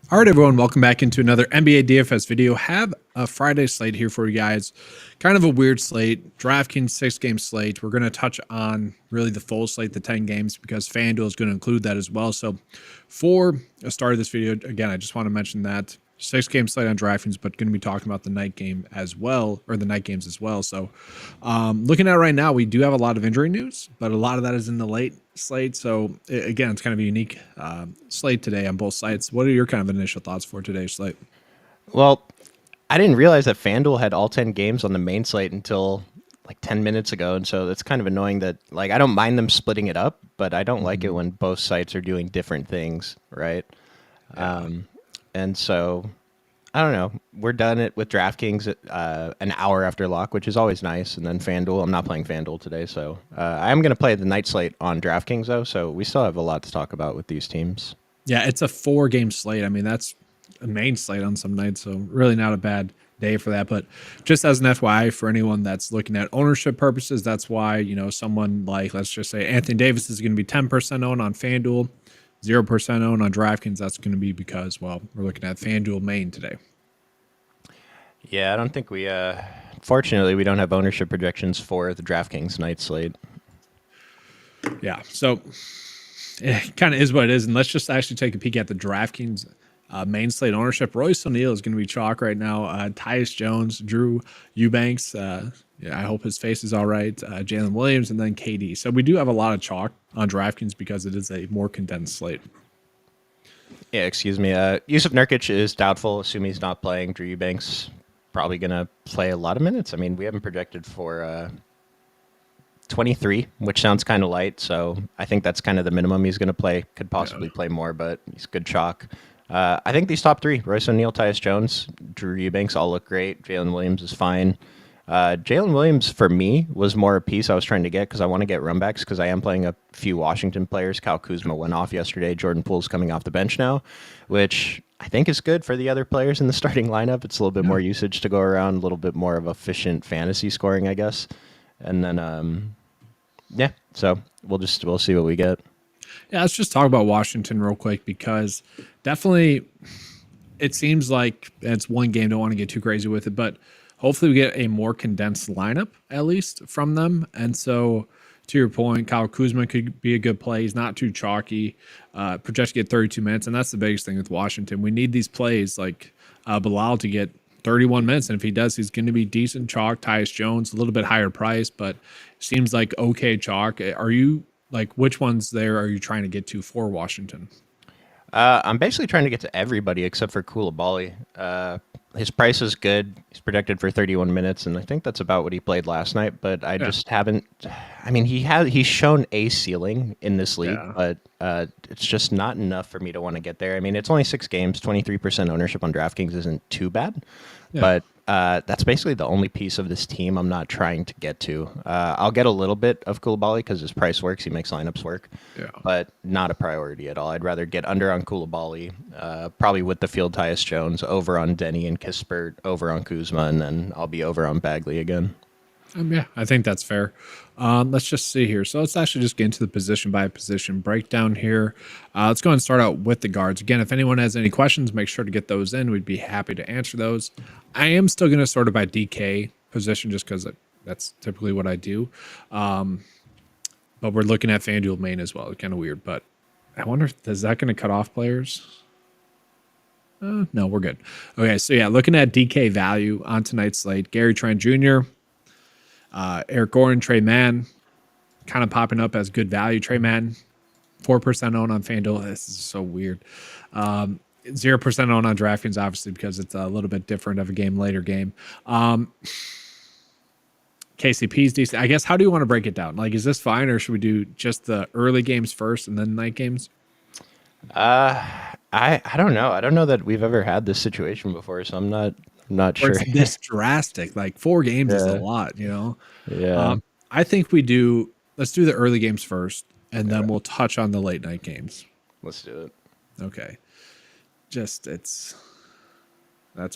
All right, everyone, welcome back into another NBA DFS video. Have a Friday slate here for you guys. Kind of a weird slate. DraftKings 6-game slate. We're going to touch on really the full slate, the 10 games, because FanDuel is going to include that as well. So for a start of this video, again, I just want to mention that 6-game slate on DraftKings, but going to be talking about the night game as well, or the night games as well. So looking at right now, we do have a lot of injury news, but a lot of that is in the late slate. So again, it's kind of a unique slate today on both sites. What are your kind of initial thoughts for today's slate? Well, I didn't realize that FanDuel had all 10 games on the main slate until like 10 minutes ago. And so it's kind of annoying that, like, I don't mind them splitting it up, but I don't like it when both sites are doing different things, right? Yeah. And so, I don't know. We're done it with DraftKings an hour after lock, which is always nice. And then FanDuel, I'm not playing FanDuel today. So I am going to play the night slate on DraftKings, though. So we still have a lot to talk about with these teams. Yeah, it's a 4-game slate. I mean, that's a main slate on some nights, so really not a bad day for that. But just as an FYI for anyone that's looking at ownership purposes, that's why, someone like, let's just say Anthony Davis is going to be 10% owned on FanDuel, 0% owned on DraftKings. That's going to be because, well, we're looking at FanDuel main today. Yeah, I don't think we, fortunately, we don't have ownership projections for the DraftKings night slate. Yeah, so it kind of is what it is. And let's just actually take a peek at the DraftKings main slate ownership. Royce O'Neal is going to be chalk right now. Tyus Jones, Drew Eubanks. I hope his face is all right. Jalen Williams, and then KD. So we do have a lot of chalk on DraftKings because it is a more condensed slate. Yeah, excuse me. Yusuf Nurkic is doubtful. Assume he's not playing. Drew Eubanks probably going to play a lot of minutes. I mean, we haven't projected for 23, which sounds kind of light. So I think that's kind of the minimum he's going to play. Could possibly play more, but he's good chalk. I think these top three, Royce O'Neal, Tyus Jones, Drew Eubanks, all look great. Jalen Williams is fine. Jalen Williams, for me, was more a piece I was trying to get because I want to get runbacks because I am playing a few Washington players. Kyle Kuzma went off yesterday. Jordan Poole's coming off the bench now, which I think is good for the other players in the starting lineup. It's a little bit more usage to go around, a little bit more of efficient fantasy scoring, I guess. And then, yeah, so we'll see what we get. Yeah, let's just talk about Washington real quick because definitely it seems like it's one game. Don't want to get too crazy with it, but hopefully we get a more condensed lineup at least from them. And so to your point, Kyle Kuzma could be a good play. He's not too chalky. Projected to get 32 minutes, and that's the biggest thing with Washington. We need these plays like Bilal to get 31 minutes, and if he does, he's going to be decent chalk. Tyus Jones, a little bit higher price, but seems like okay chalk. Are you like which ones there are you trying to get to for Washington? I'm basically trying to get to everybody except for Koulibaly. His price is good. He's projected for 31 minutes, and I think that's about what he played last night. But I just haven't. I mean, he's shown a ceiling in this league, but it's just not enough for me to want to get there. I mean, it's only 6 games. 23% ownership on DraftKings isn't too bad, but that's basically the only piece of this team I'm not trying to get to. I'll get a little bit of Koulibaly because his price works. He makes lineups work, but not a priority at all. I'd rather get under on Koulibaly, probably with the field Tyus Jones, over on Denny and Kispert, over on Kuzma, and then I'll be over on Bagley again. Yeah, I think that's fair. Let's just see here. So let's actually just get into the position by position breakdown here. Let's go ahead and start out with the guards. Again, if anyone has any questions, make sure to get those in. We'd be happy to answer those. I am still going to sort it by DK position just because that's typically what I do. But we're looking at FanDuel main as well. It's kind of weird, but I wonder, is that going to cut off players? No, we're good. Okay, so yeah, looking at DK value on tonight's slate, Gary Trent Jr., Eric Gordon, Trey Mann, kind of popping up as good value. Trey Mann, 4% owned on FanDuel. This is so weird. 0% owned on DraftKings, obviously, because it's a little bit different of a later game. KCP's decent. I guess, how do you want to break it down? Like, is this fine, or should we do just the early games first and then night games? I don't know. I don't know that we've ever had this situation before, so I'm not sure. It's this drastic. Like 4 games is a lot, Yeah. I think let's do the early games first, and then we'll touch on the late night games. Let's do it. Okay. That's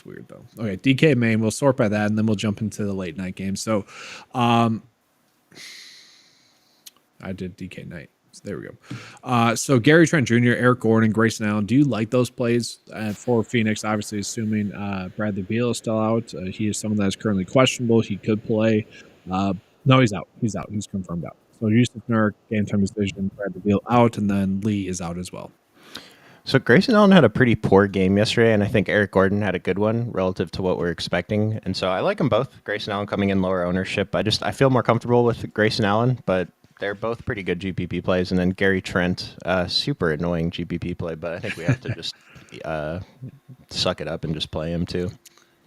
weird though. Okay, DK main, we'll sort by that, and then we'll jump into the late night games. So I did DK night. So there we go. So Gary Trent Jr., Eric Gordon, Grayson Allen. Do you like those plays for Phoenix? Obviously, assuming Bradley Beal is still out. He is someone that is currently questionable. He could play. No, he's out. He's out. He's confirmed out. So Yusuf Nurk, game time decision. Bradley Beal out, and then Lee is out as well. So Grayson Allen had a pretty poor game yesterday, and I think Eric Gordon had a good one relative to what we're expecting. And so I like them both. Grayson Allen coming in lower ownership. I feel more comfortable with Grayson Allen, but they're both pretty good GPP plays. And then Gary Trent, super annoying GPP play, but I think we have to just suck it up and just play him too.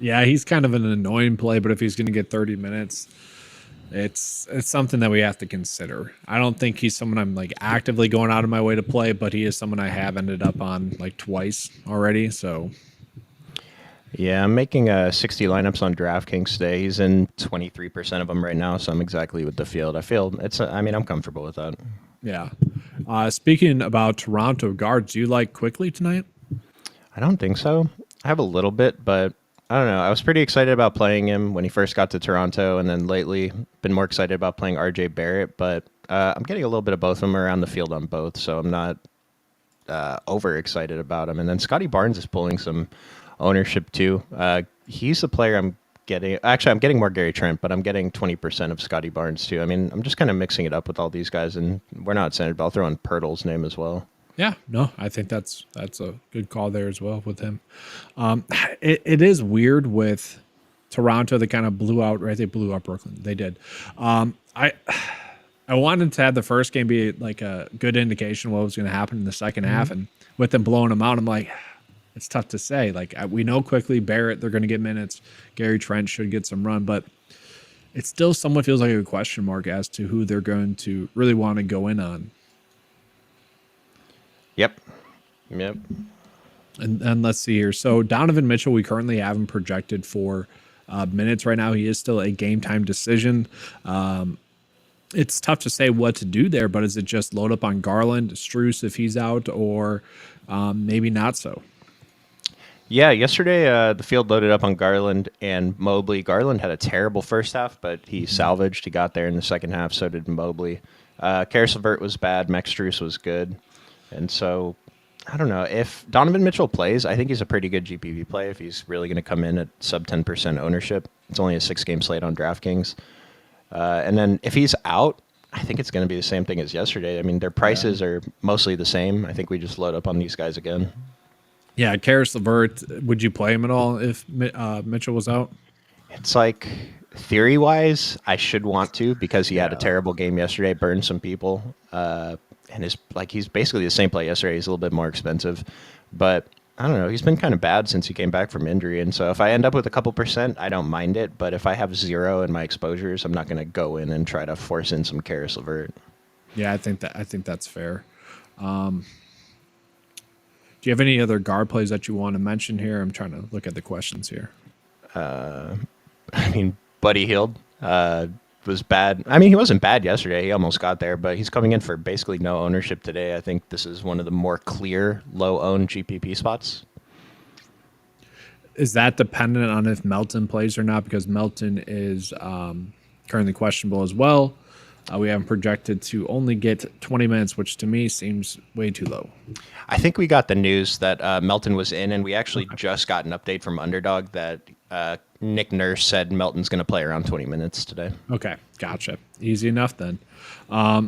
Yeah, he's kind of an annoying play, but if he's going to get 30 minutes, it's something that we have to consider. I don't think he's someone I'm like actively going out of my way to play, but he is someone I have ended up on like twice already. So yeah, I'm making 60 lineups on DraftKings today. He's in 23% of them right now, so I'm exactly with the field. I feel I'm comfortable with that. Yeah. Speaking about Toronto guards, do you like Quickly tonight? I don't think so. I have a little bit, but I don't know. I was pretty excited about playing him when he first got to Toronto, and then lately been more excited about playing RJ Barrett, but I'm getting a little bit of both of them around the field on both, so I'm not over excited about him. And then Scotty Barnes is pulling some ownership too. He's the player I'm getting. Actually, I'm getting more Gary Trent, but I'm getting 20% of Scotty Barnes too. I mean, I'm just kind of mixing it up with all these guys, and we're not centered, but I'll throw in Pirtle's name as well. Yeah, no, I think that's a good call there as well with him. It is weird with Toronto. They kind of blew out, right? They blew out Brooklyn. They did. I wanted to have the first game be like a good indication of what was going to happen in the second half, and with them blowing them out, I'm like, it's tough to say. Like we know Quickly, Barrett, they're going to get minutes. Gary Trent should get some run, but it still somewhat feels like a question mark as to who they're going to really want to go in on. Yep. And let's see here. So Donovan Mitchell, we currently have him projected for minutes right now. He is still a game time decision. It's tough to say what to do there, but is it just load up on Garland, Strus if he's out, or maybe not so? Yeah, yesterday the field loaded up on Garland and Mobley. Garland had a terrible first half, but he salvaged. He got there in the second half, so did Mobley. Karis LeVert was bad. Max Strus was good. And so, I don't know. If Donovan Mitchell plays, I think he's a pretty good GPP play if he's really going to come in at sub 10% ownership. It's only a 6-game slate on DraftKings. And then if he's out, I think it's going to be the same thing as yesterday. I mean, their prices are mostly the same. I think we just load up on these guys again. Yeah, Karis LeVert, would you play him at all if Mitchell was out? It's like, theory-wise, I should want to because he had a terrible game yesterday, burned some people. And he's basically the same play yesterday. He's a little bit more expensive, but I don't know. He's been kind of bad since he came back from injury, and so if I end up with a couple percent, I don't mind it. But if I have 0 in my exposures, I'm not going to go in and try to force in some Karis LeVert. Yeah, I think that's fair. Do you have any other guard plays that you want to mention here? I'm trying to look at the questions here. Buddy Hield was bad. I mean, he wasn't bad yesterday. He almost got there, but he's coming in for basically no ownership today. I think this is one of the more clear low-owned GPP spots. Is that dependent on if Melton plays or not? Because Melton is currently questionable as well. We have him projected to only get 20 minutes, which to me seems way too low. I think we got the news that Melton was in, and we actually just got an update from Underdog that Nick Nurse said Melton's going to play around 20 minutes today. Okay, gotcha. Easy enough then.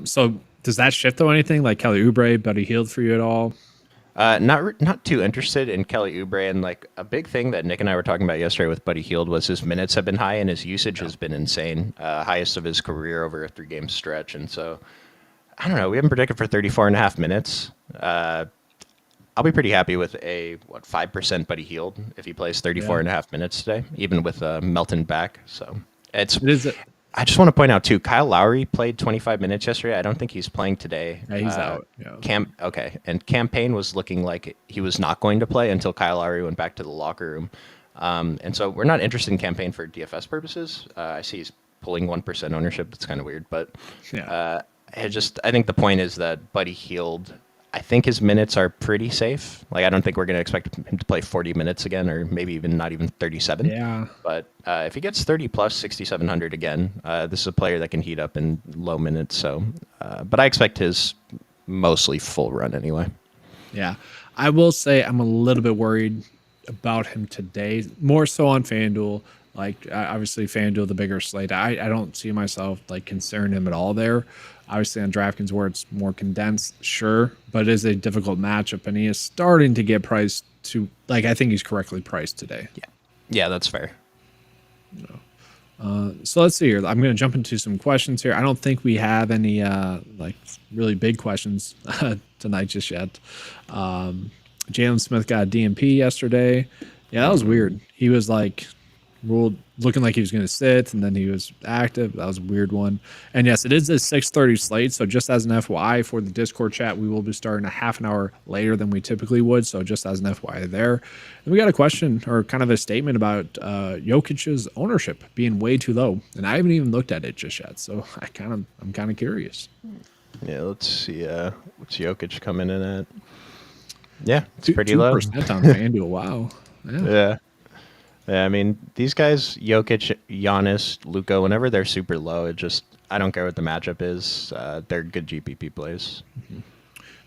So does that shift though anything like Kelly Oubre, Buddy Hield for you at all? Not too interested in Kelly Oubre, and like a big thing that Nick and I were talking about yesterday with Buddy Hield was his minutes have been high and his usage has been insane, highest of his career over a 3-game stretch. And so, I don't know. We haven't predicted for 34.5 minutes. I'll be pretty happy with a 5% Buddy Hield if he plays 34.5 minutes today, even with Melton back. So I just want to point out too, Kyle Lowry played 25 minutes yesterday. I don't think he's playing today. Yeah, he's out. Yeah. And Campaign was looking like he was not going to play until Kyle Lowry went back to the locker room. And so we're not interested in Campaign for DFS purposes. I see he's pulling 1% ownership. That's kind of weird, but I think the point is that Buddy Hield, I think his minutes are pretty safe. Like, I don't think we're going to expect him to play 40 minutes again, or maybe even not even 37. Yeah. But if he gets 30 plus 6,700 again, this is a player that can heat up in low minutes. So, but I expect his mostly full run anyway. Yeah. I will say I'm a little bit worried about him today, more so on FanDuel. Like, obviously, FanDuel, the bigger slate. I don't see myself like considering him at all there. Obviously, on DraftKings, where it's more condensed, sure, but it is a difficult matchup, and he is starting to get priced to, like, I think he's correctly priced today. Yeah, that's fair. So let's see here. I'm going to jump into some questions here. I don't think we have any like really big questions tonight just yet. Jalen Smith got a DNP yesterday. Yeah, that was weird. He was like ruled looking like he was going to sit, and then he was active. That was a weird one. And yes, it is a 6:30 slate. So just as an FYI for the Discord chat, we will be starting a half an hour later than we typically would. So just as an FYI there. And we got a question or kind of a statement about Jokic's ownership being way too low, and I haven't even looked at it just yet. So I'm kind of curious. Yeah, let's see. What's Jokic coming in at? Yeah, it's pretty low. 2% on FanDuel. Wow. Yeah. Yeah, I mean, these guys, Jokic, Giannis, Luka, whenever they're super low, I don't care what the matchup is. They're good GPP plays. Mm-hmm.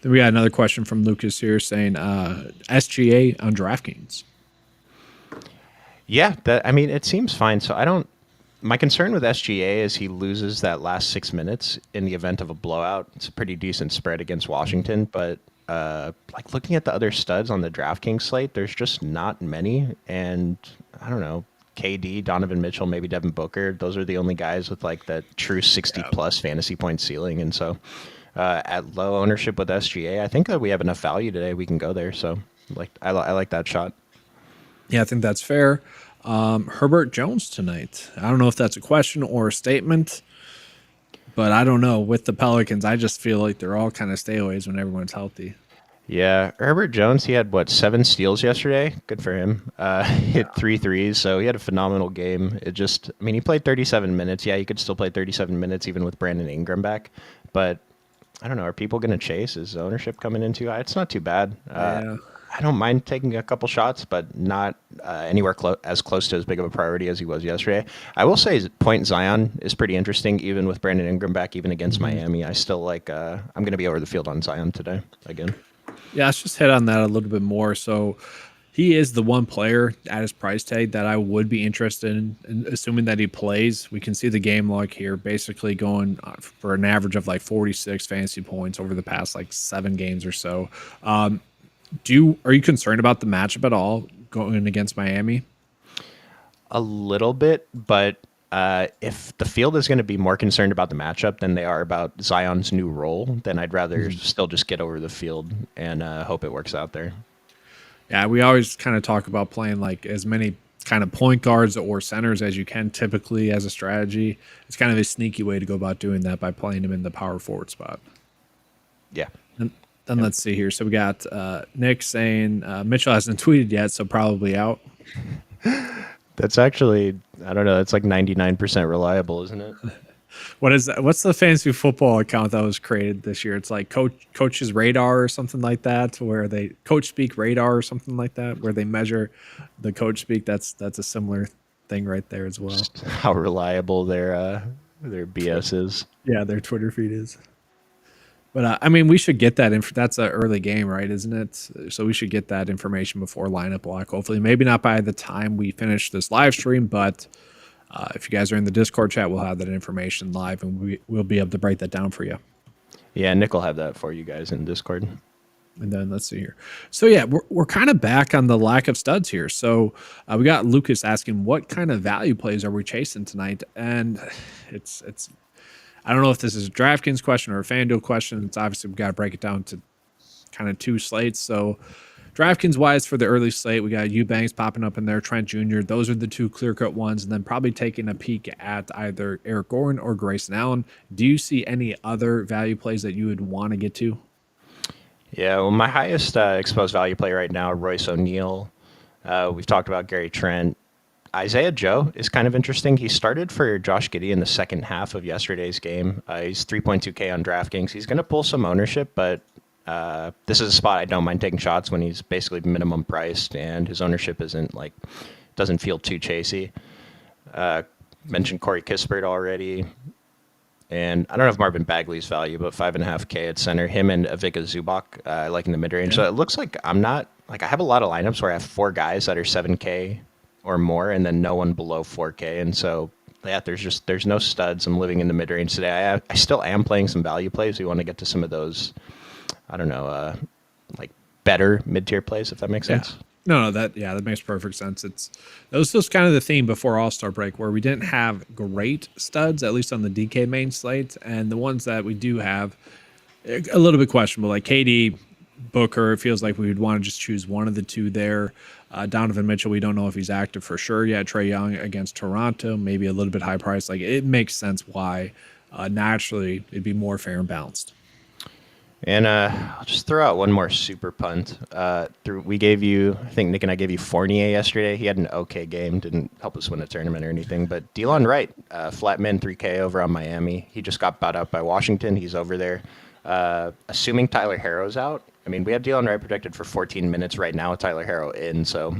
Then we got another question from Lucas here saying SGA on DraftKings. Yeah, it seems fine. So my concern with SGA is he loses that last 6 minutes in the event of a blowout. It's a pretty decent spread against Washington, but like looking at the other studs on the DraftKings slate, there's just not many. And I don't know, KD, Donovan Mitchell, maybe Devin Booker. Those are the only guys with like that true 60 plus fantasy point ceiling. And so at low ownership with SGA, I think that we have enough value today. We can go there. So I like that shot. Yeah, I think that's fair. Herbert Jones tonight. I don't know if that's a question or a statement, but I don't know. With the Pelicans, I just feel like they're all kind of stayaways when everyone's healthy. Yeah, Herbert Jones, he had, 7 steals yesterday? Good for him. Hit 3 threes, so he had a phenomenal game. He played 37 minutes. Yeah, he could still play 37 minutes even with Brandon Ingram back. But, I don't know, are people going to chase? Is ownership coming in too high? It's not too bad. Yeah. I don't mind taking a couple shots, but not anywhere as close to as big of a priority as he was yesterday. I will say Point Zion is pretty interesting, even with Brandon Ingram back, even against Miami. I still like, I'm going to be over the field on Zion today again. Yeah, let's just hit on that a little bit more. So he is the one player at his price tag that I would be interested in, assuming that he plays. We can see the game log here basically going for an average of like 46 fantasy points over the past like 7 games or so. Are you concerned about the matchup at all going against Miami? A little bit, but if the field is going to be more concerned about the matchup than they are about Zion's new role, then I'd rather still just get over the field and hope it works out there. Yeah, we always kind of talk about playing like as many kind of point guards or centers as you can typically as a strategy. It's kind of a sneaky way to go about doing that by playing him in the power forward spot. Yeah. Then let's see here. So we got Nick saying Mitchell hasn't tweeted yet, so probably out. That's actually, I don't know, it's like 99% reliable, isn't it? What's the fantasy football account that was created this year? It's like Coach's Radar or something like that, where they Coach Speak Radar or something like that, where they measure the coach speak. That's a similar thing right there as well. Just how reliable their BS is. Yeah, their Twitter feed is. But we should get that. That's an early game, right? Isn't it? So we should get that information before lineup block. Hopefully, maybe not by the time we finish this live stream, but if you guys are in the Discord chat, we'll have that information live, and we'll be able to break that down for you. Yeah, Nick will have that for you guys in Discord. And then let's see here. So yeah, we're kind of back on the lack of studs here. So we got Lucas asking, what kind of value plays are we chasing tonight? And it's. I don't know if this is a DraftKings question or a FanDuel question. It's obviously we've got to break it down to kind of 2 slates. So DraftKings wise for the early slate, we got Eubanks popping up in there, Trent Jr. Those are the 2 clear-cut ones. And then probably taking a peek at either Eric Gordon or Grayson Allen. Do you see any other value plays that you would want to get to? Yeah, well, my highest exposed value play right now, Royce O'Neal. We've talked about Gary Trent. Isaiah Joe is kind of interesting. He started for Josh Giddey in the second half of yesterday's game. He's 3.2K on DraftKings. He's going to pull some ownership, but this is a spot I don't mind taking shots when he's basically minimum priced and his ownership doesn't feel too chasey. Mentioned Corey Kispert already. And I don't know if Marvin Bagley's value, but 5.5K at center. Him and Ivica Zubac, like in the mid range. Yeah. So it looks like I'm not like I have a lot of lineups where I have 4 guys that are 7K or more, and then no one below 4K. And so yeah, there's no studs. I'm living in the mid range today. I still am playing some value plays. We want to get to some of those. I don't know, like better mid tier plays, if that makes Yeah. sense. No, that makes perfect sense. That was just kind of the theme before All-Star break, where we didn't have great studs, at least on the DK main slate, and the ones that we do have a little bit questionable, like KD, Booker. It feels like we would want to just choose one of the two there. Donovan Mitchell, we don't know if he's active for sure yet. Trey Young against Toronto, maybe a little bit high price. Like it makes sense why naturally it'd be more fair and balanced. And I'll just throw out one more super punt. We gave you, I think Nick and I gave you Fournier yesterday. He had an okay game, didn't help us win a tournament or anything. But Delon Wright, flat min 3K over on Miami. He just got bought out by Washington. He's over there. Assuming Tyler Harrow's out, I mean, we have Delon Wright projected for 14 minutes right now with Tyler Harrow in. So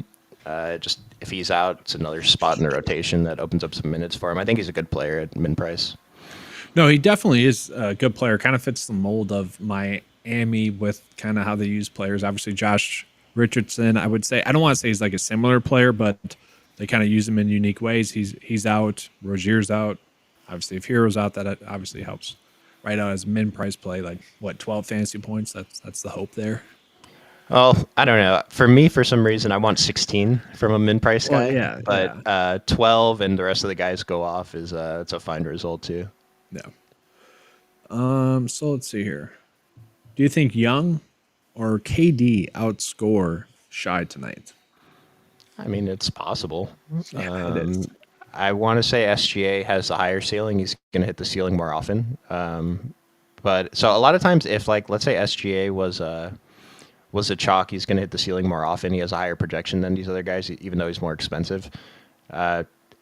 just if he's out, it's another spot in the rotation that opens up some minutes for him. I think he's a good player at min price. No, he definitely is a good player. Kind of fits the mold of Miami with kind of how they use players. Obviously, Josh Richardson, I would say, I don't want to say he's like a similar player, but they kind of use him in unique ways. He's out. Rozier's out. Obviously, if Hero's out, that obviously helps. Right out as min price play, like what, 12 fantasy points? That's the hope there. Well, I don't know. For me, for some reason, I want 16 from a min price guy. Well, yeah, but 12 and the rest of the guys go off is it's a fine result too. Yeah. So let's see here. Do you think Young or KD outscore Shy tonight? I mean, it's possible. Yeah, it is. I want to say SGA has the higher ceiling. He's going to hit the ceiling more often. But so a lot of times, if like let's say SGA was a chalk, he's going to hit the ceiling more often. He has a higher projection than these other guys, even though he's more expensive.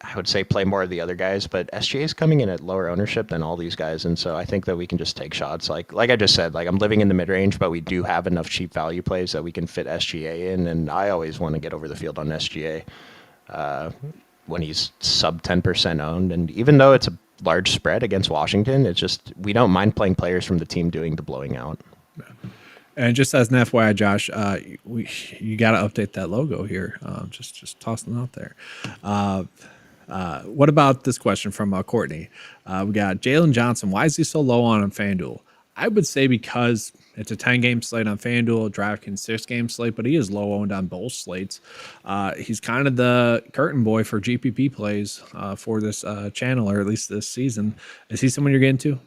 I would say play more of the other guys, but SGA is coming in at lower ownership than all these guys, and so I think that we can just take shots. Like I just said, like I'm living in the mid range, but we do have enough cheap value plays that we can fit SGA in, and I always want to get over the field on SGA when he's sub 10% owned, and even though it's a large spread against Washington, it's just we don't mind playing players from the team doing the blowing out. And just as an FYI, Josh, you got to update that logo here. Just tossing it out there. What about this question from Courtney? We got Jalen Johnson. Why is he so low on FanDuel? I would say because it's a 10-game slate on FanDuel, DraftKings 6-game slate, but he is low owned on both slates. He's kind of the curtain boy for GPP plays for this channel, or at least this season. Is he someone you're getting to?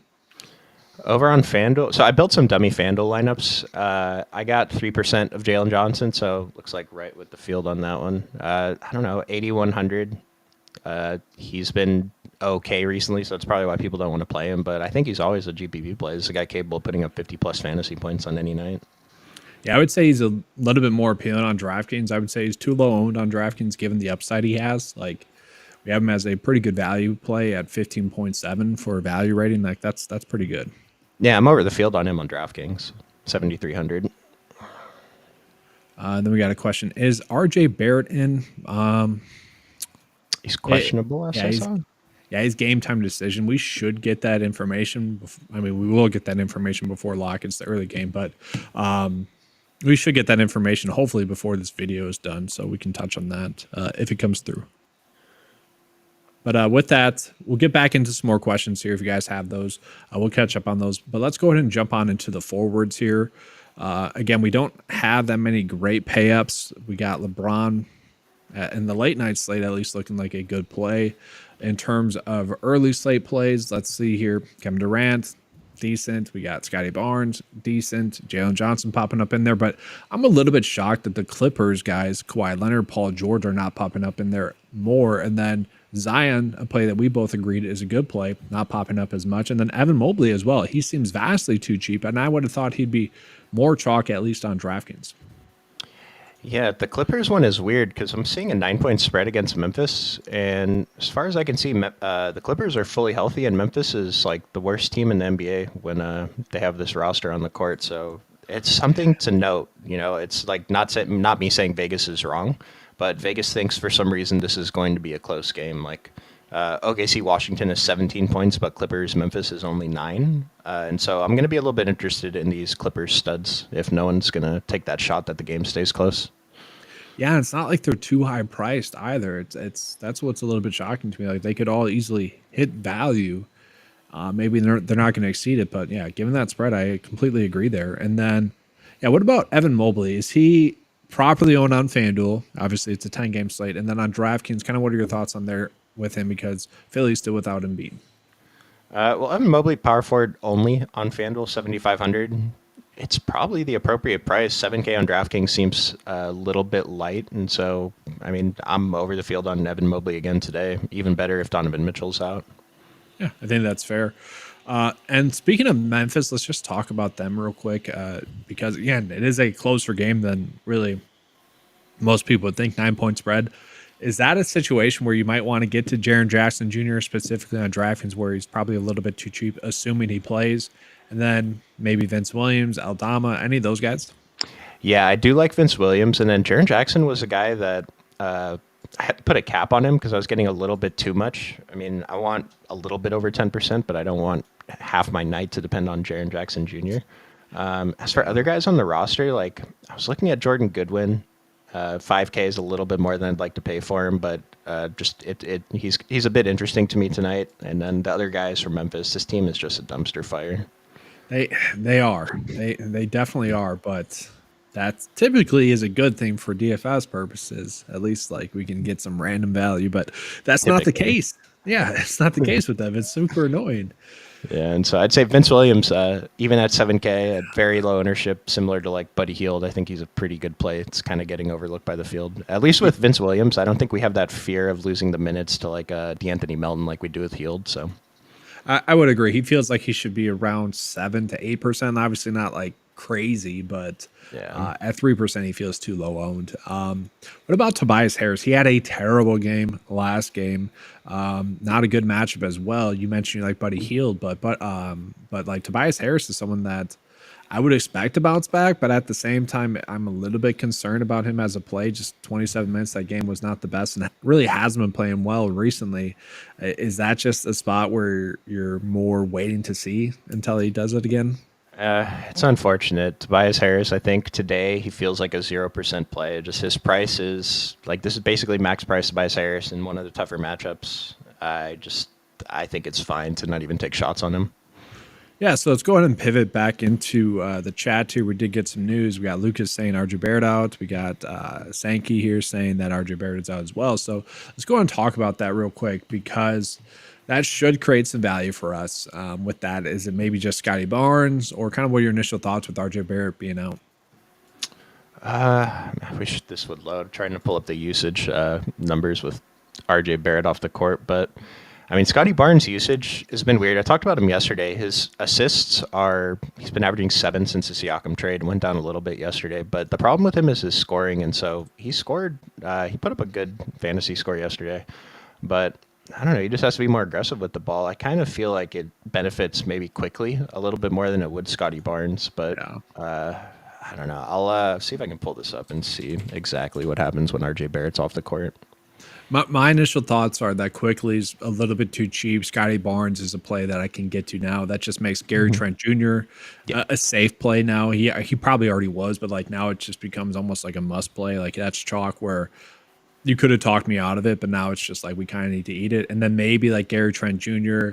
Over on FanDuel, so I built some dummy FanDuel lineups. I got 3% of Jalen Johnson, so looks like right with the field on that one. I don't know, 8,100. He's been okay recently, so that's probably why people don't want to play him. But I think he's always a GPP play. He's a guy capable of putting up 50-plus fantasy points on any night. Yeah, I would say he's a little bit more appealing on DraftKings. I would say he's too low owned on DraftKings given the upside he has. Like, we have him as a pretty good value play at 15.7 for a value rating. Like, that's pretty good. Yeah, I'm over the field on him on DraftKings, 7,300. Then we got a question. Is RJ Barrett in? He's questionable, He's game time decision. We should get that information. We will get that information before lock. It's the early game, but we should get that information hopefully before this video is done, so we can touch on that if it comes through. But with that, we'll get back into some more questions here if you guys have those. We'll catch up on those. But let's go ahead and jump on into the forwards here. Again, we don't have that many great pay-ups. We got LeBron in the late night slate, at least looking like a good play. In terms of early slate plays, let's see here. Kevin Durant, decent. We got Scotty Barnes, decent. Jalen Johnson popping up in there. But I'm a little bit shocked that the Clippers guys, Kawhi Leonard, Paul George, are not popping up in there more. And then Zion, a play that we both agreed is a good play, not popping up as much. And then Evan Mobley as well. He seems vastly too cheap, and I would have thought he'd be more chalk, at least on DraftKings. Yeah, the Clippers one is weird because I'm seeing a 9-point spread against Memphis. And as far as I can see, the Clippers are fully healthy, and Memphis is like the worst team in the NBA when they have this roster on the court. So it's something to note. You know, it's like not me saying Vegas is wrong, but Vegas thinks for some reason this is going to be a close game. Like OKC Washington is 17 points, but Clippers Memphis is only 9. And so I'm going to be a little bit interested in these Clippers studs if no one's going to take that shot that the game stays close. Yeah, it's not like they're too high priced either. It's that's what's a little bit shocking to me. Like they could all easily hit value. Maybe they're not going to exceed it, but yeah, given that spread, I completely agree there. And then, yeah, what about Evan Mobley? Is he properly owned on FanDuel? Obviously, it's a 10-game slate, and then on DraftKings, kind of what are your thoughts on there with him because Philly's still without Embiid? Well, Evan Mobley, power forward only on FanDuel, 7,500. It's probably the appropriate price. 7K on DraftKings seems a little bit light. And so, I mean, I'm over the field on Evan Mobley again today. Even better if Donovan Mitchell's out. Yeah, I think that's fair. And speaking of Memphis, let's just talk about them real quick because, again, it is a closer game than really most people would think. 9-point spread. Is that a situation where you might want to get to Jaren Jackson Jr. specifically on DraftKings where he's probably a little bit too cheap, assuming he plays? And then maybe Vince Williams, Aldama, any of those guys? Yeah, I do like Vince Williams. And then Jaren Jackson was a guy that I had to put a cap on him because I was getting a little bit too much. I mean, I want a little bit over 10%, but I don't want half my night to depend on Jaren Jackson Jr. As for other guys on the roster, like I was looking at Jordan Goodwin. 5K is a little bit more than I'd like to pay for him, but he's a bit interesting to me tonight. And then the other guys from Memphis, this team is just a dumpster fire. They definitely are, but that typically is a good thing for DFS purposes. At least like we can get some random value, but that's not the case. Yeah, it's not the case with them. It's super annoying. Yeah, and so I'd say Vince Williams, even at 7K, at very low ownership, similar to like Buddy Hield, I think he's a pretty good play. It's kind of getting overlooked by the field. At least with Vince Williams, I don't think we have that fear of losing the minutes to like DeAnthony Melton like we do with Hield. So I would agree. He feels like he should be around 7 to 8%. Obviously not like crazy, but yeah, at 3%, he feels too low owned. What about Tobias Harris? He had a terrible game last game. Not a good matchup as well. You mentioned you like Buddy Hield, but like Tobias Harris is someone that I would expect to bounce back, but at the same time, I'm a little bit concerned about him as a play. Just 27 minutes, that game was not the best and really hasn't been playing well recently. Is that just a spot where you're more waiting to see until he does it again? it's unfortunate. Tobias Harris, I think today he feels like a 0% play. Just his price is like this is basically max price Tobias Harris in one of the tougher matchups. I think it's fine to not even take shots on him. Yeah, so let's go ahead and pivot back into the chat here. We did get some news. We got Lucas saying RJ Barrett out. We got Sankey here saying that RJ Barrett is out as well. So let's go ahead and talk about that real quick because that should create some value for us with that. Is it maybe just Scotty Barnes or kind of what are your initial thoughts with RJ Barrett being out? I wish this would load. Trying to pull up the usage numbers with RJ Barrett off the court, but I mean, Scotty Barnes' usage has been weird. I talked about him yesterday. His assists he's been averaging 7 since the Siakam trade, went down a little bit yesterday. But the problem with him is his scoring. And so he put up a good fantasy score yesterday. But I don't know, he just has to be more aggressive with the ball. I kind of feel like it benefits maybe quickly a little bit more than it would Scotty Barnes. But Yeah. I don't know. I'll see if I can pull this up and see exactly what happens when RJ Barrett's off the court. My initial thoughts are that Quickly's a little bit too cheap. Scotty Barnes is a play that I can get to now. That just makes Gary Trent Jr. A safe play now. He probably already was, but like now it just becomes almost like a must play. Like that's chalk where you could have talked me out of it, but now it's just like we kind of need to eat it. And then maybe like Gary Trent Jr.,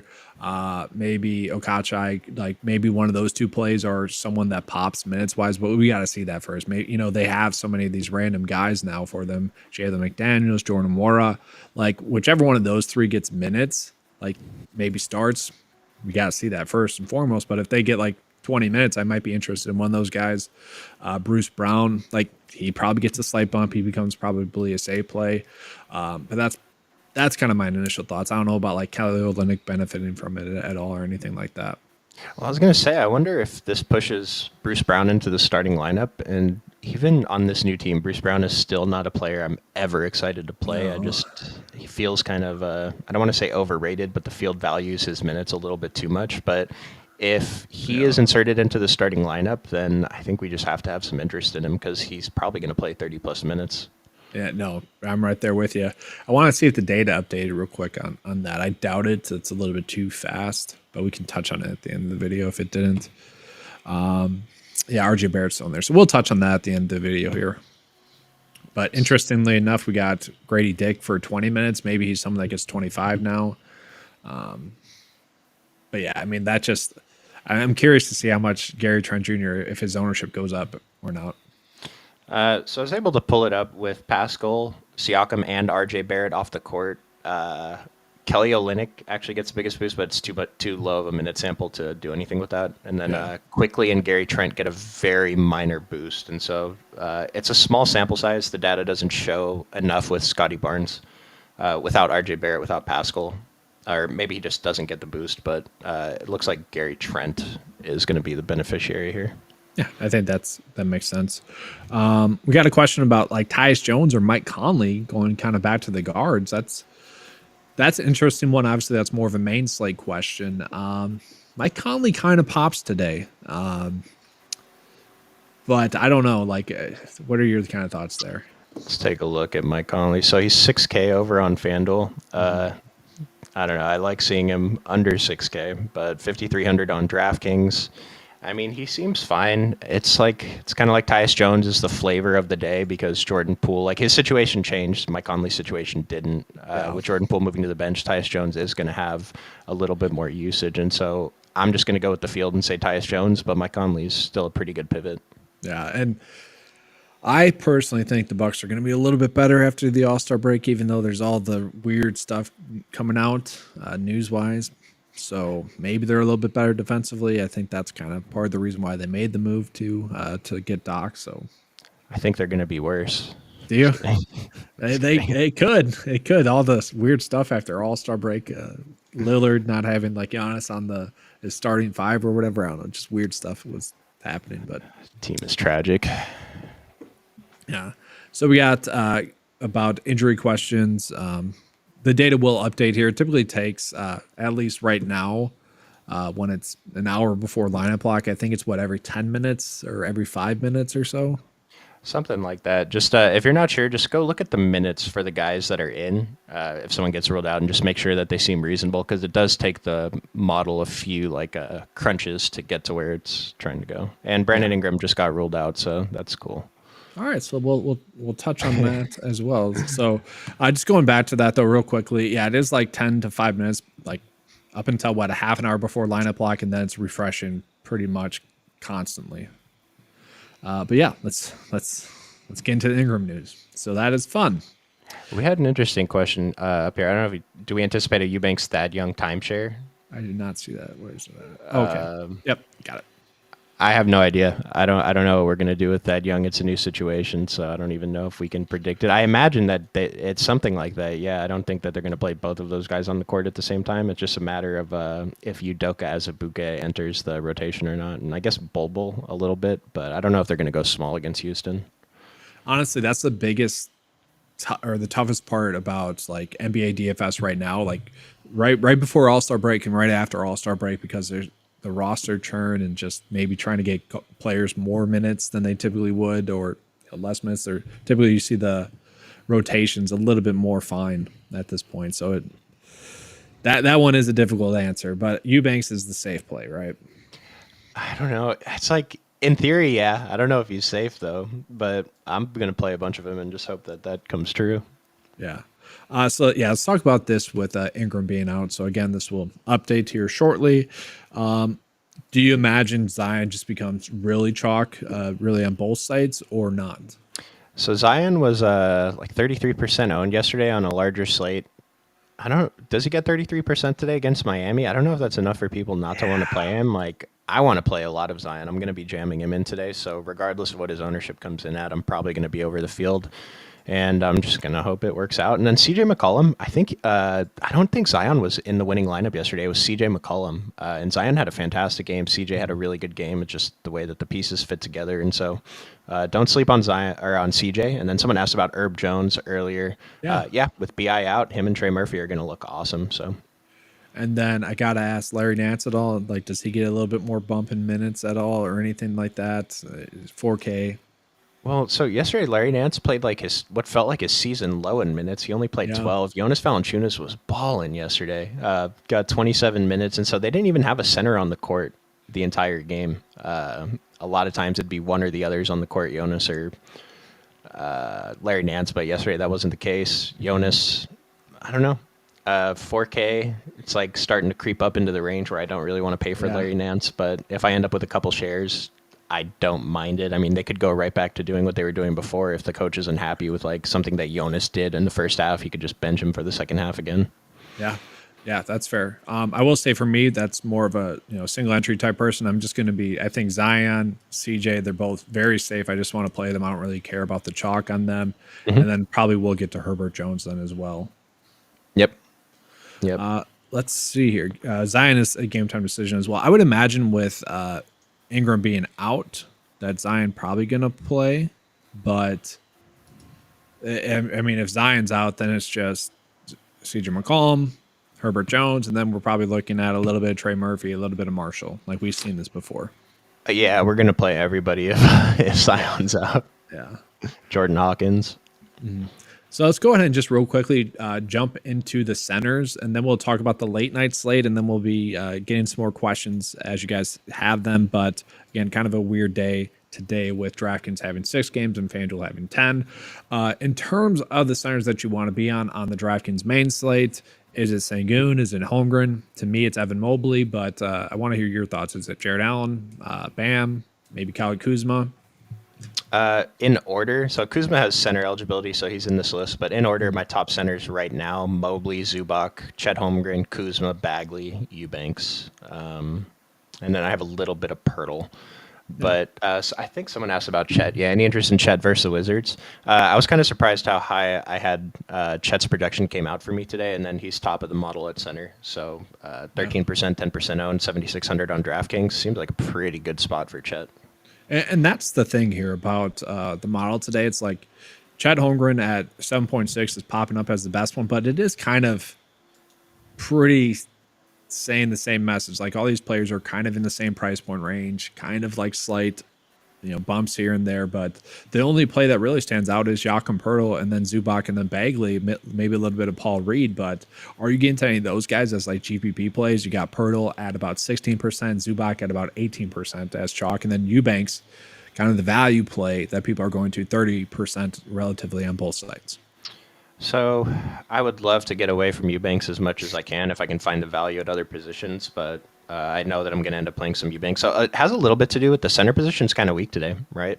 maybe Okachai, like maybe one of those two plays are someone that pops minutes wise, but we got to see that first. Maybe, they have so many of these random guys now for them. Jalen McDaniels, Jordan Mora, like whichever one of those three gets minutes, like maybe starts, we got to see that first and foremost. But if they get like 20 minutes, I might be interested in one of those guys. Bruce Brown, like he probably gets a slight bump. He becomes probably a safe play. But that's kind of my initial thoughts. I don't know about like Kelly Olynyk benefiting from it at all or anything like that. Well, I was going to say, I wonder if this pushes Bruce Brown into the starting lineup. And even on this new team, Bruce Brown is still not a player I'm ever excited to play. No. He feels kind of, I don't want to say overrated, but the field values his minutes a little bit too much. But if he is inserted into the starting lineup, then I think we just have to have some interest in him because he's probably going to play 30 plus minutes. Yeah, no, I'm right there with you. I want to see if the data updated real quick on that. I doubt it. It's a little bit too fast, but we can touch on it at the end of the video if it didn't. Yeah, RJ Barrett's still in there. So we'll touch on that at the end of the video here. But interestingly enough, we got Grady Dick for 20 minutes. Maybe he's someone that gets 25 now. But yeah, I mean, I'm curious to see how much Gary Trent Jr., if his ownership goes up or not. So I was able to pull it up with Pascal, Siakam, and RJ Barrett off the court. Kelly Olynyk actually gets the biggest boost, but it's too low of a minute sample to do anything with that. And then Quickly and Gary Trent get a very minor boost. And so it's a small sample size. The data doesn't show enough with Scotty Barnes without RJ Barrett, without Pascal. Or maybe he just doesn't get the boost, but it looks like Gary Trent is going to be the beneficiary here. Yeah, I think that makes sense. We got a question about like Tyus Jones or Mike Conley going kind of back to the guards. That's an interesting one. Obviously, that's more of a main slate question. Mike Conley kind of pops today, but I don't know. Like, what are your kind of thoughts there? Let's take a look at Mike Conley. So he's 6K over on FanDuel. I don't know. I like seeing him under 6K, but 5,300 on DraftKings. I mean, he seems fine. It's kind of like Tyus Jones is the flavor of the day because Jordan Poole, like his situation changed. Mike Conley's situation didn't. With Jordan Poole moving to the bench, Tyus Jones is going to have a little bit more usage. And so I'm just going to go with the field and say Tyus Jones, but Mike Conley's still a pretty good pivot. Yeah, and I personally think the Bucks are going to be a little bit better after the All-Star break, even though there's all the weird stuff coming out news-wise. So maybe they're a little bit better defensively. I think that's kind of part of the reason why they made the move to get Doc. So I think they're going to be worse. Do you? they could. All this weird stuff after All-Star break. Lillard not having like Giannis on his starting five or whatever. I don't know. Just weird stuff was happening. But team is tragic. Yeah. So we got about injury questions. The data will update here. It typically takes, at least right now, when it's an hour before lineup lock, I think it's every 10 minutes or every 5 minutes or so. Something like that. Just if you're not sure, just go look at the minutes for the guys that are in. If someone gets ruled out, and just make sure that they seem reasonable, because it does take the model a few crunches to get to where it's trying to go. And Brandon Ingram just got ruled out, so that's cool. All right, so we'll touch on that as well. So, just going back to that though, real quickly, yeah, it is like 10 to 5 minutes, like up until a half an hour before lineup lock, and then it's refreshing pretty much constantly. But yeah, let's get into the Ingram news. So that is fun. We had an interesting question up here. I don't know if do we anticipate a Eubanks Thad Young timeshare? I did not see that. Where is that? Okay. Yep, got it. I have no idea. I don't know what we're going to do with Thad Young. It's a new situation, so I don't even know if we can predict it. I imagine that it's something like that. Yeah, I don't think that they're going to play both of those guys on the court at the same time. It's just a matter of if Udoka Azubuike enters the rotation or not. And I guess Bol a little bit, but I don't know if they're going to go small against Houston. Honestly, that's the biggest or the toughest part about like NBA DFS right now. Like right before All-Star break and right after All-Star break, because there's the roster churn and just maybe trying to get players more minutes than they typically would, or less minutes. Or typically you see the rotations a little bit more fine at this point. So that one is a difficult answer, but Eubanks is the safe play, right? I don't know. It's like in theory, yeah. I don't know if he's safe though, but I'm going to play a bunch of him and just hope that comes true. Yeah. So yeah, let's talk about this with Ingram being out. So again, this will update here shortly. Do you imagine Zion just becomes really chalk, really on both sides, or not? So Zion was like 33% owned yesterday on a larger slate. Does he get 33% today against Miami? I don't know if that's enough for people not to want to play him. Like, I want to play a lot of Zion. I'm going to be jamming him in today. So regardless of what his ownership comes in at, I'm probably going to be over the field. And I'm just going to hope it works out. And then CJ McCollum, I don't think Zion was in the winning lineup yesterday. It was CJ McCollum. And Zion had a fantastic game. CJ had a really good game. It's just the way that the pieces fit together. And so don't sleep on Zion or on CJ. And then someone asked about Herb Jones earlier. Yeah, with BI out, him and Trey Murphy are going to look awesome. So. And then I got to ask Larry Nance at all. Like, does he get a little bit more bump in minutes at all or anything like that? 4K. Well, so yesterday Larry Nance played like his what felt like his season low in minutes. He only played Yeah. 12. Jonas Valanciunas was balling yesterday. Got 27 minutes, and so they didn't even have a center on the court the entire game. A lot of times it'd be one or the others on the court, Jonas or Larry Nance, but yesterday that wasn't the case. Jonas, I don't know. 4K, it's like starting to creep up into the range where I don't really want to pay for Yeah. Larry Nance, but if I end up with a couple shares, I don't mind it. I mean, they could go right back to doing what they were doing before. If the coach isn't happy with like something that Jonas did in the first half, he could just bench him for the second half again. Yeah. Yeah, that's fair. I will say for me, that's more of a single entry type person. I'm just going to be. I think Zion, CJ, they're both very safe. I just want to play them. I don't really care about the chalk on them, Hmm. and then probably we'll get to Herbert Jones then as well. Yep. Yep. Let's see here. Zion is a game time decision as well. I would imagine with Ingram being out, that Zion probably going to play, but I mean, if Zion's out, then it's just CJ McCollum, Herbert Jones, and then we're probably looking at a little bit of Trey Murphy, a little bit of Marshall. Like we've seen this before. Yeah, we're gonna play everybody if if Yeah. Zion's out. Yeah. Jordan Hawkins. So let's go ahead and just real quickly jump into the centers, and then we'll talk about the late night slate, and then we'll be getting some more questions as you guys have them. But again, kind of a weird day today with DraftKings having 6 games and FanDuel having 10. In terms of the centers that you want to be on the DraftKings main slate, is it Sangoon? Is it Holmgren? To me, it's Evan Mobley, but I want to hear your thoughts. Is it Jared Allen, Bam, maybe Kyle Kuzma? In order, so Kuzma has center eligibility, so he's in this list. But in order, my top centers right now: Mobley, Zubac, Chet Holmgren, Kuzma, Bagley, Eubanks, and then I have a little bit of Pirtle. Yeah. But so I think someone asked about Chet. Yeah, any interest in Chet versus the Wizards? I was kind of surprised how high I had Chet's projection came out for me today, and then he's top of the model at center. So 13%, 10% owned, 7,600 on DraftKings seems like a pretty good spot for Chet. And that's the thing here about the model today. It's like Chad Holmgren at 7.6 is popping up as the best one, but it is kind of pretty saying the same message. Like all these players are kind of in the same price point range, kind of like slight, bumps here and there. But the only play that really stands out is Joachim Pertl and then Zubac and then Bagley, maybe a little bit of Paul Reed. But are you getting to any of those guys as like GPP plays? You got Pertl at about 16%, Zubac at about 18% as chalk, and then Eubanks, kind of the value play that people are going to 30% relatively on both sides. So I would love to get away from Eubanks as much as I can if I can find the value at other positions, but I know that I'm going to end up playing some Eubanks. So it has a little bit to do with the center position's kind of weak today, right?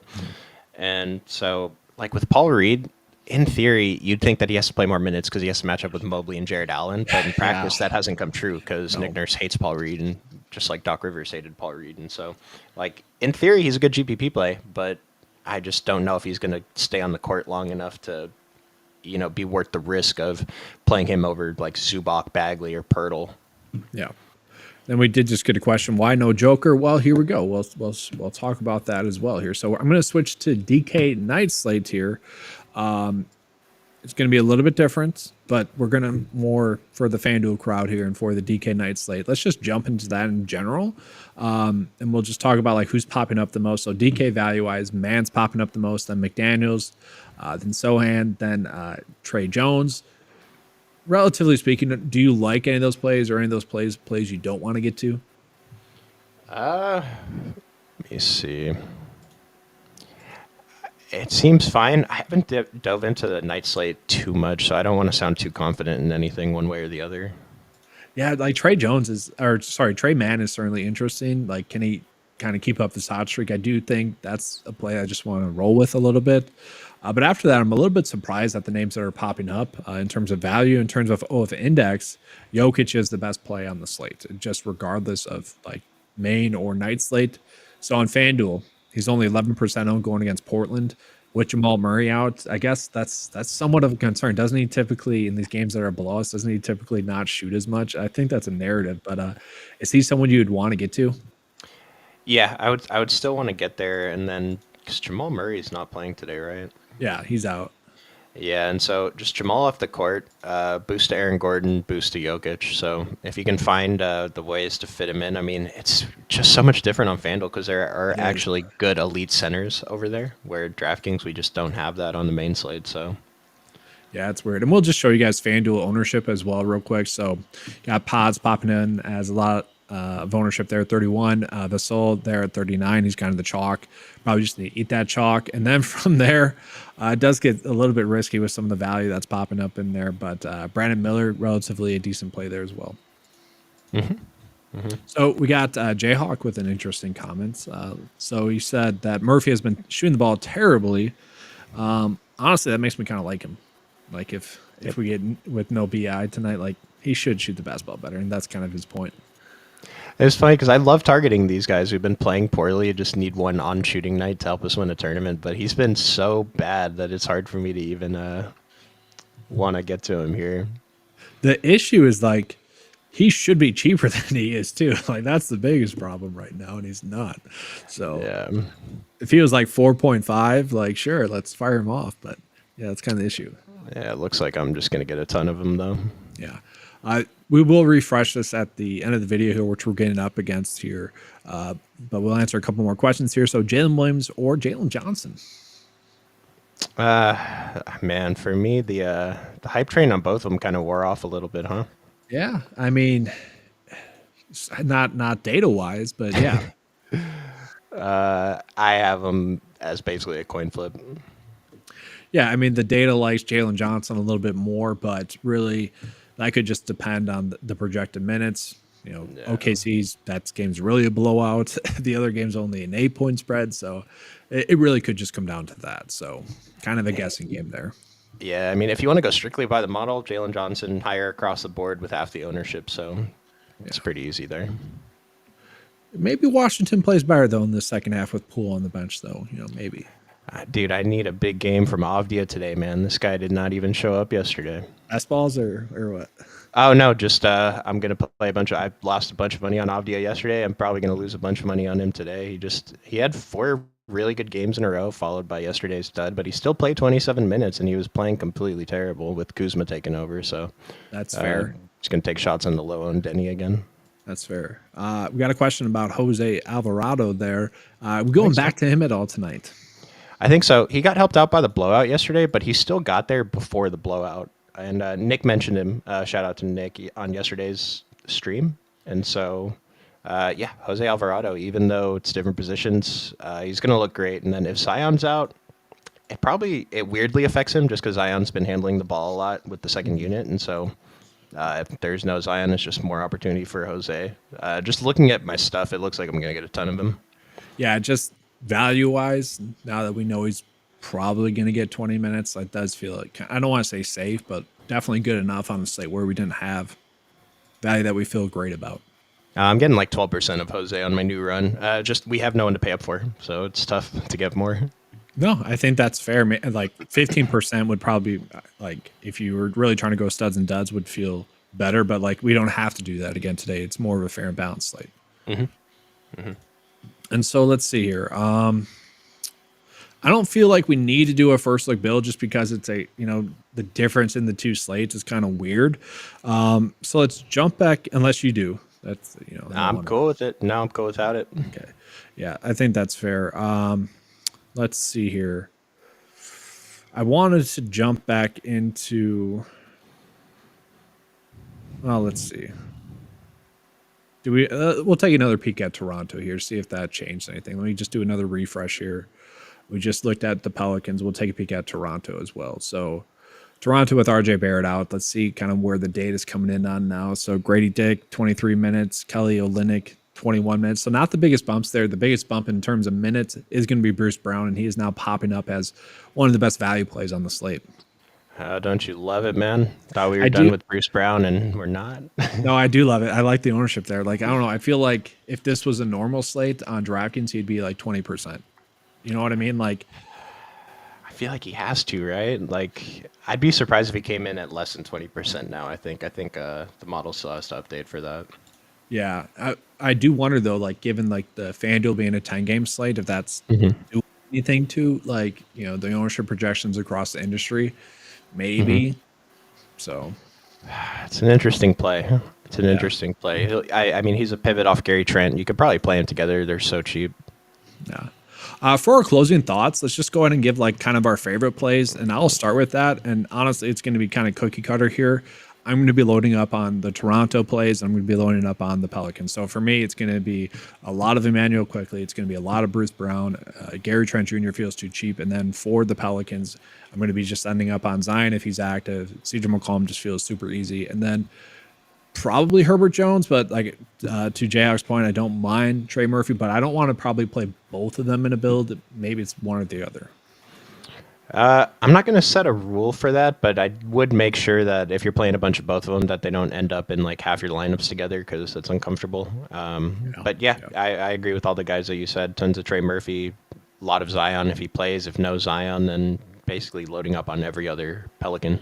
And so, like with Paul Reed, in theory, you'd think that he has to play more minutes because he has to match up with Mobley and Jared Allen. But in practice, that hasn't come true because No. Nick Nurse hates Paul Reed, and just like Doc Rivers hated Paul Reed. And so, like in theory, he's a good GPP play, but I just don't know if he's going to stay on the court long enough to, be worth the risk of playing him over like Zubac, Bagley, or Pirtle. Yeah. Then we did just get a question, why no Joker? Well, here we go. We'll talk about that as well here. So I'm going to switch to DK Night Slate here. It's going to be a little bit different, but we're going to more for the FanDuel crowd here and for the DK Night Slate. Let's just jump into that in general. And we'll just talk about like who's popping up the most. So DK value-wise, Man's popping up the most, then McDaniels, then Sohan, then Trey Jones. Relatively speaking, do you like any of those plays or any of those plays you don't want to get to? Let me see. It seems fine. I haven't dove into the night slate too much, so I don't want to sound too confident in anything one way or the other. Yeah, like Trey Mann is certainly interesting. Like, can he kind of keep up this hot streak? I do think that's a play I just want to roll with a little bit. But after that, I'm a little bit surprised at the names that are popping up in terms of value, in terms of the index. Jokic is the best play on the slate, just regardless of like main or night slate. So on FanDuel, he's only 11% owned going against Portland. With Jamal Murray out, I guess that's somewhat of a concern. Doesn't he typically in these games that are below us? Doesn't he typically not shoot as much? I think that's a narrative, but is he someone you'd want to get to? Yeah, I would still want to get there, and then because Jamal Murray is not playing today, right? Yeah, he's out. Yeah, and so just Jamal off the court, boost to Aaron Gordon, boost to Jokic. So if you can find the ways to fit him in, I mean, it's just so much different on FanDuel because there are It is. actually good elite centers over there, where DraftKings, we just don't have that on the main slate. So Yeah, it's weird. And we'll just show you guys FanDuel ownership as well, real quick. So, got Pods popping in as a lot of ownership there at 31. The Soul there at 39. He's kind of the chalk. Probably just need to eat that chalk. And then from there, it does get a little bit risky with some of the value that's popping up in there. But Brandon Miller, relatively a decent play there as well. So we got Jayhawk with an interesting comment. So he said that Murphy has been shooting the ball terribly. Honestly, that makes me kind of like him. Like if we get with no BI tonight, like he should shoot the basketball better, and that's kind of his point. it's funny because I love targeting these guys who've been playing poorly. You just need one on shooting night to help us win a tournament. But he's been so bad that it's hard for me to even want to get to him here. The issue is like he should be cheaper than he is too. Like that's the biggest problem right now, and he's not. So Yeah. if he was like 4.5, like sure, let's fire him off. But yeah, that's kind of the issue. Yeah, it looks like I'm just going to get a ton of them, though. Yeah. We will refresh this at the end of the video here, which we're getting up against here. But we'll answer a couple more questions here. So Jalen Williams or Jalen Johnson? Man, for me, the hype train on both of them kind of wore off a little bit, huh? Yeah. I mean, not data wise, but yeah. I have them as basically a coin flip. Yeah. I mean, the data likes Jalen Johnson a little bit more, but really that could just depend on the projected minutes. You know, Yeah. OKC's that game's really a blowout. The other game's only an 8-point spread. So it really could just come down to that. So kind of a guessing game there. Yeah, I mean, if you want to go strictly by the model, Jalen Johnson higher across the board with half the ownership, so it's pretty easy there. Maybe Washington plays better though in the second half with Poole on the bench, though. You know, maybe. Dude, I need a big game from Avdia today, man. This guy did not even show up yesterday. Best balls or what? Oh no, just I'm gonna play a bunch of. I lost a bunch of money on Avdia yesterday. I'm probably gonna lose a bunch of money on him today. He had 4 really good games in a row, followed by yesterday's dud, but he still played 27 minutes and he was playing completely terrible with Kuzma taking over. So That's fair. Just gonna take shots on the low on Denny again. That's fair. We got a question about Jose Alvarado there. We going back to him at all tonight? I think so. He got helped out by the blowout yesterday, but he still got there before the blowout. And Nick mentioned him. Shout out to Nick on yesterday's stream. And so, yeah, Jose Alvarado, even though it's different positions, he's going to look great. And then if Zion's out, it weirdly affects him just because Zion's been handling the ball a lot with the second unit. And so if there's no Zion, it's just more opportunity for Jose. Just looking at my stuff, it looks like I'm going to get a ton of him. Yeah, just value wise, now that we know he's probably going to get 20 minutes, that does feel like, I don't want to say safe, but definitely good enough on the slate where we didn't have value that we feel great about. I'm getting like 12% of Jose on my new run. Just we have no one to pay up for, so it's tough to get more. No, I think that's fair. Like 15% would probably, like, if you were really trying to go studs and duds, would feel better. But like, we don't have to do that again today. It's more of a fair and balanced slate. And so let's see here. I don't feel like we need to do a first look build just because it's the difference in the two slates is kind of weird. So let's jump back, unless you do. That's I'm cool with it. No, I'm cool without it. Okay. Yeah, I think that's fair. Let's see here. I wanted to jump back into. Well, let's see. Do we? We'll take another peek at Toronto here, see if that changed anything. Let me just do another refresh here. We just looked at the Pelicans. We'll take a peek at Toronto as well. So Toronto with RJ Barrett out. Let's see kind of where the data is coming in on now. So Grady Dick, 23 minutes. Kelly Olynyk, 21 minutes. So not the biggest bumps there. The biggest bump in terms of minutes is going to be Bruce Brown, and he is now popping up as one of the best value plays on the slate. Don't you love it, man? Thought we were done with Bruce Brown, and we're not. No, I do love it. I like the ownership there. Like, I don't know. I feel like if this was a normal slate on DraftKings, he'd be like 20%. You know what I mean? Like, I feel like he has to, right? Like, I'd be surprised if he came in at less than 20% now. I think the model still has to update for that. Yeah, I do wonder though, like given like the FanDuel being a 10-game slate, if that's doing anything to like the ownership projections across the industry. maybe. So It's an interesting play. It's an interesting play. I mean, he's a pivot off Gary Trent. You could probably play them together. They're so cheap. yeah. For our closing thoughts, let's just go ahead and give like kind of our favorite plays, and I'll start with that. And honestly, it's going to be kind of cookie cutter here. I'm going to be loading up on the Toronto plays. I'm going to be loading up on the Pelicans. So for me, it's going to be a lot of Emmanuel Quickly. It's going to be a lot of Bruce Brown. Gary Trent Jr. feels too cheap. And then for the Pelicans, I'm going to be just ending up on Zion if he's active. CJ McCollum just feels super easy. And then probably Herbert Jones, but like to Jayhawk's point, I don't mind Trey Murphy, but I don't want to probably play both of them in a build. Maybe it's one or the other. I'm not going to set a rule for that, but I would make sure that if you're playing a bunch of both of them, that they don't end up in like half your lineups together because it's uncomfortable. But yeah, I agree with all the guys that you said. Tons of Trey Murphy, a lot of Zion if he plays. If no Zion, then basically loading up on every other Pelican.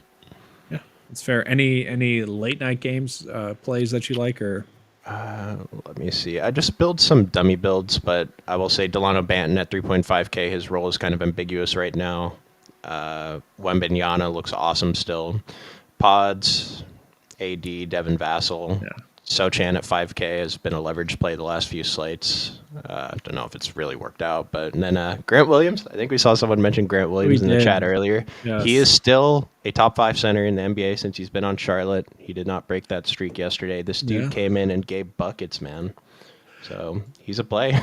Yeah, it's fair. Any late night games plays that you like, or? Let me see. I just build some dummy builds, but I will say Delano Banton at 3.5K. His role is kind of ambiguous right now. Wembanyama looks awesome still. Pods, AD, Devin Vassell. Yeah. Sochan at 5K has been a leverage play the last few slates. Don't know if it's really worked out, but and then Grant Williams. I think we saw someone mention Grant Williams in the chat earlier. Yes. He is still a top 5 center in the NBA since he's been on Charlotte. He did not break that streak yesterday. This dude came in and gave buckets, man. So he's a play.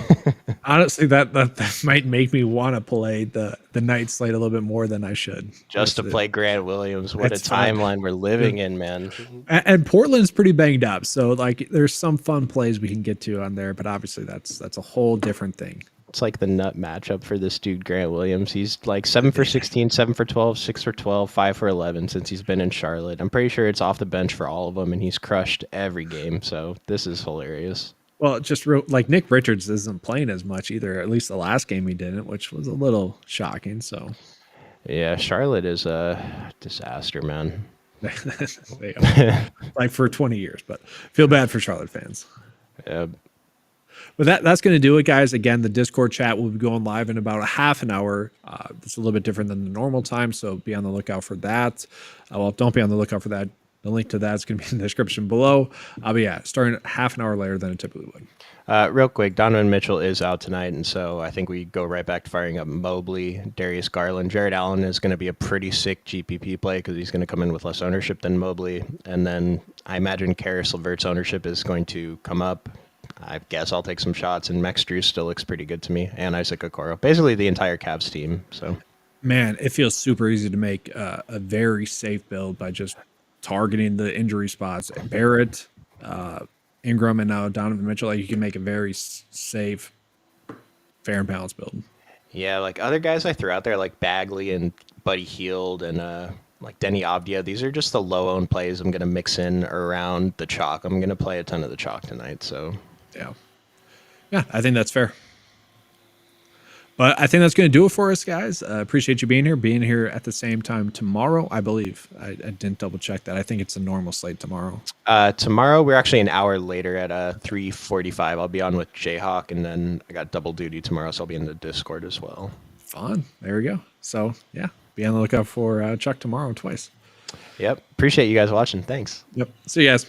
Honestly, that might make me want to play the night slate a little bit more than I should. Just to play Grant Williams. What a timeline we're living in, man. And Portland's pretty banged up, so like there's some fun plays we can get to on there, but obviously that's a whole different thing. It's like the nut matchup for this dude, Grant Williams. He's like 7 for 16, 7 for 12, 6 for 12, 5 for 11 since he's been in Charlotte. I'm pretty sure it's off the bench for all of them, and he's crushed every game. So this is hilarious. Well, just like Nick Richards isn't playing as much either. At least the last game he didn't, which was a little shocking. So, yeah, Charlotte is a disaster, man. Like for 20 years, but feel bad for Charlotte fans. Yeah. But that's going to do it, guys. Again, the Discord chat will be going live in about a half an hour. It's a little bit different than the normal time, so be on the lookout for that. Well, don't be on the lookout for that. The link to that is going to be in the description below. But yeah, starting half an hour later than it typically would. Real quick, Donovan Mitchell is out tonight, and so I think we go right back to firing up Mobley, Darius Garland. Jared Allen is going to be a pretty sick GPP play because he's going to come in with less ownership than Mobley. And then I imagine Karis LeVert's ownership is going to come up. I guess I'll take some shots, and Max Drew still looks pretty good to me, and Isaac Okoro. Basically the entire Cavs team. So, man, it feels super easy to make a very safe build by just targeting the injury spots. Barrett, Ingram, and now Donovan Mitchell. Like you can make a very safe, fair and balanced build. Yeah, like other guys I threw out there, like Bagley and Buddy Hield and like Denny Avdia. These are just the low-owned plays I'm going to mix in around the chalk. I'm going to play a ton of the chalk tonight. So yeah, I think that's fair. But I think that's going to do it for us, guys. Appreciate you being here at the same time tomorrow, I believe. I didn't double check that. I think it's a normal slate tomorrow. Tomorrow, we're actually an hour later at 3:45. I'll be on with Jayhawk, and then I got double duty tomorrow, so I'll be in the Discord as well. Fun. There we go. So, yeah, be on the lookout for Chuck tomorrow twice. Yep. Appreciate you guys watching. Thanks. Yep. See you guys.